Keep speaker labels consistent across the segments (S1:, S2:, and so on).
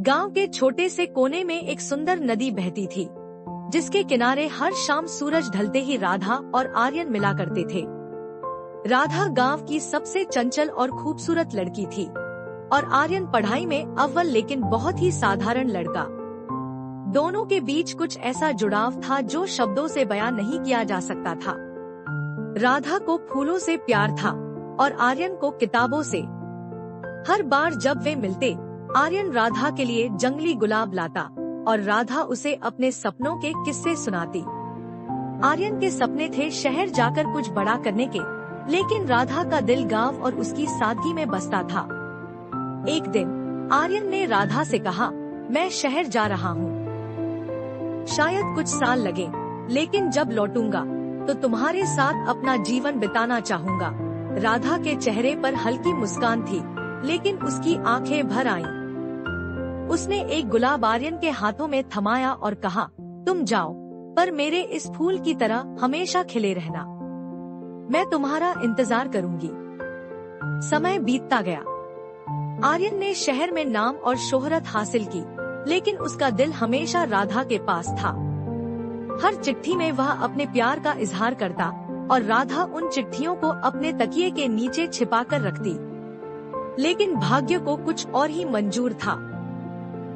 S1: गांव के छोटे से कोने में एक सुंदर नदी बहती थी, जिसके किनारे हर शाम सूरज ढलते ही राधा और आर्यन मिला करते थे। राधा गांव की सबसे चंचल और खूबसूरत लड़की थी और आर्यन पढ़ाई में अव्वल लेकिन बहुत ही साधारण लड़का। दोनों के बीच कुछ ऐसा जुड़ाव था जो शब्दों से बयां नहीं किया जा सकता था। राधा को फूलों से प्यार था और आर्यन को किताबों से। हर बार जब वे मिलते, आर्यन राधा के लिए जंगली गुलाब लाता और राधा उसे अपने सपनों के किस्से सुनाती। आर्यन के सपने थे शहर जाकर कुछ बड़ा करने के, लेकिन राधा का दिल गांव और उसकी सादगी में बसता था। एक दिन आर्यन ने राधा से कहा, मैं शहर जा रहा हूँ। शायद कुछ साल लगे, लेकिन जब लौटूंगा तो तुम्हारे साथ अपना जीवन बिताना चाहूँगा। राधा के चेहरे पर हल्की मुस्कान थी, लेकिन उसकी आंखें भर आईं। उसने एक गुलाब आर्यन के हाथों में थमाया और कहा, तुम जाओ, पर मेरे इस फूल की तरह हमेशा खिले रहना। मैं तुम्हारा इंतजार करूंगी। समय बीतता गया। आर्यन ने शहर में नाम और शोहरत हासिल की, लेकिन उसका दिल हमेशा राधा के पास था। हर चिट्ठी में वह अपने प्यार का इजहार करता और राधा उन चिट्ठियों को अपने तकिए के नीचे छिपाकर रखती। लेकिन भाग्य को कुछ और ही मंजूर था।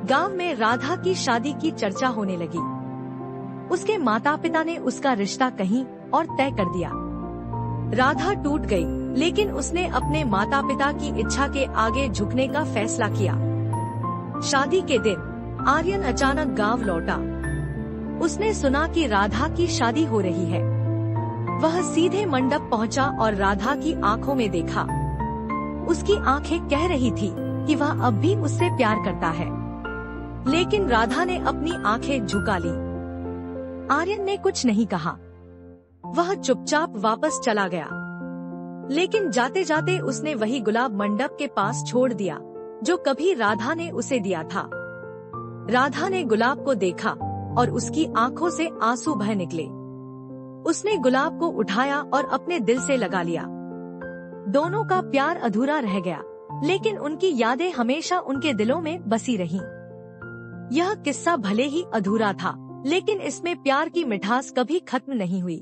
S1: गांव में राधा की शादी की चर्चा होने लगी। उसके माता पिता ने उसका रिश्ता कहीं और तय कर दिया। राधा टूट गई, लेकिन उसने अपने माता पिता की इच्छा के आगे झुकने का फैसला किया। शादी के दिन आर्यन अचानक गांव लौटा। उसने सुना कि राधा की शादी हो रही है। वह सीधे मंडप पहुंचा और राधा की आंखों में देखा। उसकी आंखें कह रही थी कि वह अब भी उससे प्यार करता है, लेकिन राधा ने अपनी आंखें झुका ली। आर्यन ने कुछ नहीं कहा। वह चुपचाप वापस चला गया, लेकिन जाते जाते उसने वही गुलाब मंडप के पास छोड़ दिया जो कभी राधा ने उसे दिया था। राधा ने गुलाब को देखा और उसकी आंखों से आंसू बह निकले। उसने गुलाब को उठाया और अपने दिल से लगा लिया। दोनों का प्यार अधूरा रह गया, लेकिन उनकी यादें हमेशा उनके दिलों में बसी रहीं। यह किस्सा भले ही अधूरा था, लेकिन इसमें प्यार की मिठास कभी खत्म नहीं हुई।